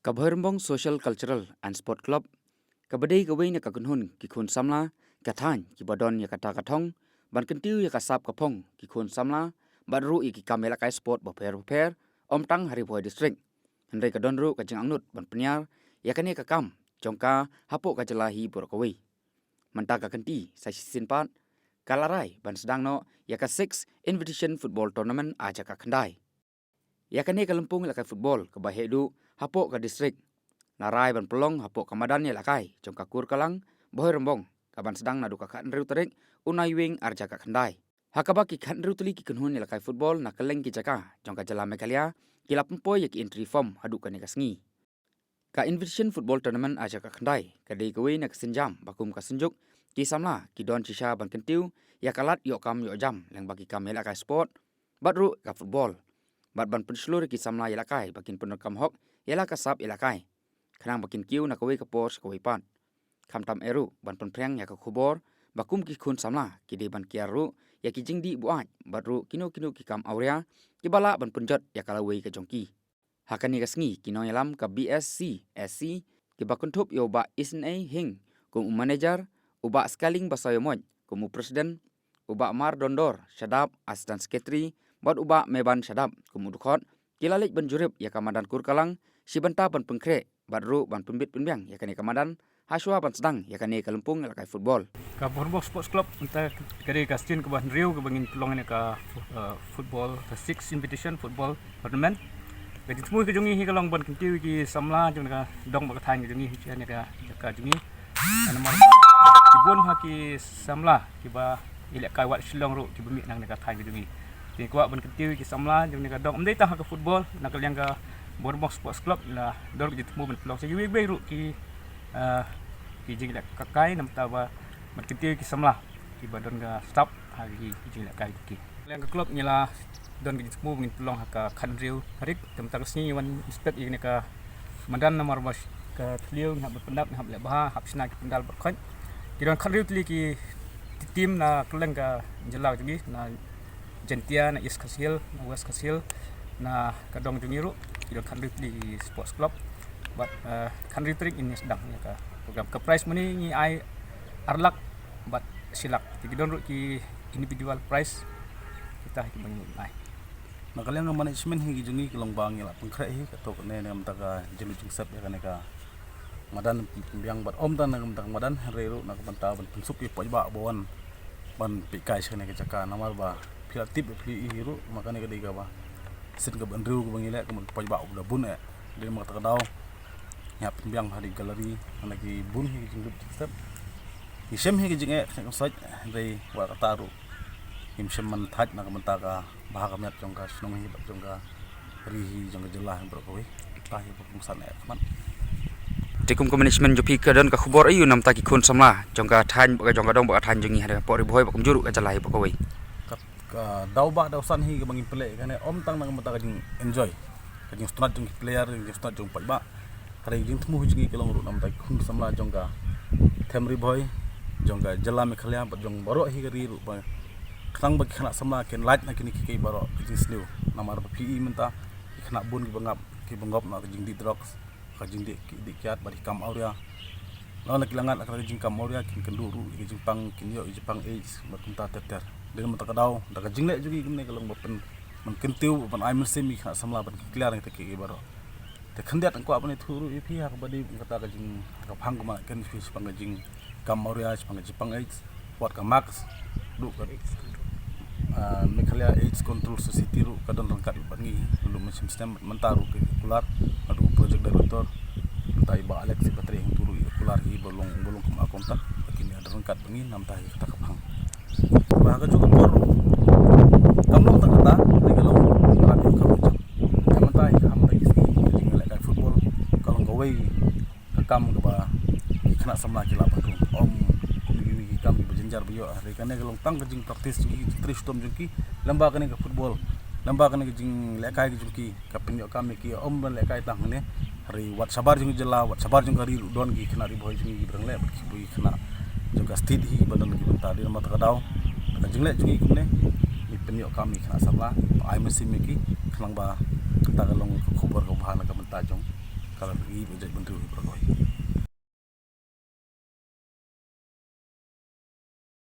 Kabhermbong Social Cultural and Sport Club kabadai gawai na kakunhun ki khun samla kathan ki badon ya kata kathong ban kentiu ya kasap kapong ki khun samla badru ki kamela kai sport boper omtang Hariboi district hendai kadon ru kajang angnut ban penyar ya kane kakam jongka hapo kajalahi borkawai mantaka kenti sa sinpat kalarai ban sedang no ya ka 6 invitation football tournament aja ka khandai ya kane kalempung la kai football ka bahedu hapo ka district narai ban pelong hapo kamadan ya lakai jongka kur kalang boy rembong kaban sedang nadu ka khan riu tarik unai wing arja ka khandai hakaba ki khan riu tuli ki kunhun ya lakai football na kaleng ki jaka jongka jala mekalia kilap empoi ya ki entry form hadu ka ne kasngi ka invitation football tournament aja ka khandai ka dei kawei na kasinjam bakum ka sunjuk ki samla ki don chisha ban kentiu ya kalat yo kam yo jam leng bagi kamela kai sport badru ka football bat ban penslur ki samla ya lakai bakin penokam hok ya la kasap ya lakai khanang bakin kiu na kawei ka pors kawei pan khamtam eru ban penpreng ya ka khubor bakum ki khun samla ki de ban kiaru ya ki jingdi buai badru kino ki kam aurea ki bala ban punjat ya kalawei ka jongki hakani kasngi kino yalam ka BSC SC ki bakun thup yo ba isna hing kum manager uba scaling basayomoy kum president uba mar dondor shadab assistant secretary bad uba meban shadab kum udkhot kilalik ban jurip ya kamadan kurkalang sibanta ban pengkre badru ban pembit penbyang ya kane kamadan haswa ban sedang ya kane kalempung lakai football Kabhermbong Sports Club untuk kari kastin ke bahan riu ke bangin pelongan ke football the 6 invitation football tournament. Jadi semua ke jungi hi kalong ban kentiu ki samla jong ka dong ba thang ke jungi hi ne ka jungi. Nomor kibun ha ki samla ki ba ilek kai wat silong ru ki bumi nang ne ka thang ke jungi. Ti kuat ban kentiu ki samla jong ne ka dong amdai tah ke football nak yang ka Kabhermbong Sports Club la dor ki temu ban pelong se wi ru ki jing lek kakai nam ta ba berkentiu ki samlah ki badon ga stop hari ki la kai ki yang ke klub nyala don ki semua mungkin pelong ka khandriu harik temtar sini wan inspect ini ka mandan nomor bas ka tliu nak berpendapat nak le bah hab sina ki pendal berkhon ki don khandriu tli ki tim na keleng ka jelau jungi na jentia na is kasil na west kasil na kadong jungi ru ki don khandriu tli sports club but khandriu trik ini sedang ya ka program ke prize money ni ai arlak bat silak tigidon ru ki individual prize kita ki banyu ai nakaliang management hi jungi kilong bang ila pengkre hi katok ne ngam taka jelu jungsep ya kaneka madan pembiang bat om tan ngam tak madan reru nak banta ban pensuk ki pojba bon ban pikai sene ke jaka namar ba pilatip pli hiru makane ke diga ba sit ke bandru ke bangile ke pojba udah bun ya dia mak tak daw ya pembiang hari galeri lagi bun hi jenglup jungsep Hisham hi jing ek saj dei wa kataru himsem man thaj na kamanta ka bahag met jongka snong hi jongka ri jongka jelah berkowi tahi pungsan ek man Tikum management jopi kadon ka khubor ayu nam taki khun samla jongka than ba jongka dong ba than jongi hada pori boy ba kumjuru ka jalai ba kawai ka daw ba daw san hi ka bangin play kane om tang na kamanta ka jing enjoy ka jing strat jong player jing strat jong pa kare jing tmu jing kelong ru nam taki khun samla jongka temri boy jongga jala mekhalia bat jong baro hi gari ru ba khang ba khana samla ken light na kini ki baro jing sliu namar ba pi menta khana bun ki bangap ki bangop na jing di drugs ka jing di kiat ba kam auria la kilangan akra jing kam auria kin kenduru ki jing pang kin yo jipang age ba kunta teter den mata kadaw da ka jing le jugi kimne kalong ba pen man kentiu ban ai mesim mi khana samla ban clear ang ki baro te khandiat ang ko apne thuru ipi ha ka badi kata ka jing ka phang ma ken fish pang jing Kamoria sepang Jepang AIDS buat ke Max du kan Mekhalia AIDS Control Society ru kadon rangkat bangi dulu mesin sistem mentaru ke kular adu project director tai ba Alex Patri yang turu kular hi bolong ke akuntan kini ada rangkat bangi nam tai kata kapang bahkan juga por kamu tak kata digelong radio kamu kamu tai kamu tai sini lek football kalau gawai kam ke ba kena samla kilapan tu om kubi kami berjenjar bio hari kane gelong tang jing praktis jing tris tom jingki lamba kane ke football lamba kane jing lekai jingki kapin yo kami ki om ban lekai tang ne hari wat sabar jing jela wat sabar jing kari don gi kena ri boy jing brang le ki bui kena jing kastit hi badan ki banta di mata kadaw ka jing le jing kumne ni pen yo kami kena samla ai mesin ki klang ba kata gelong khubor ko bhana ka banta jong kalau pergi menjadi menteri berkoi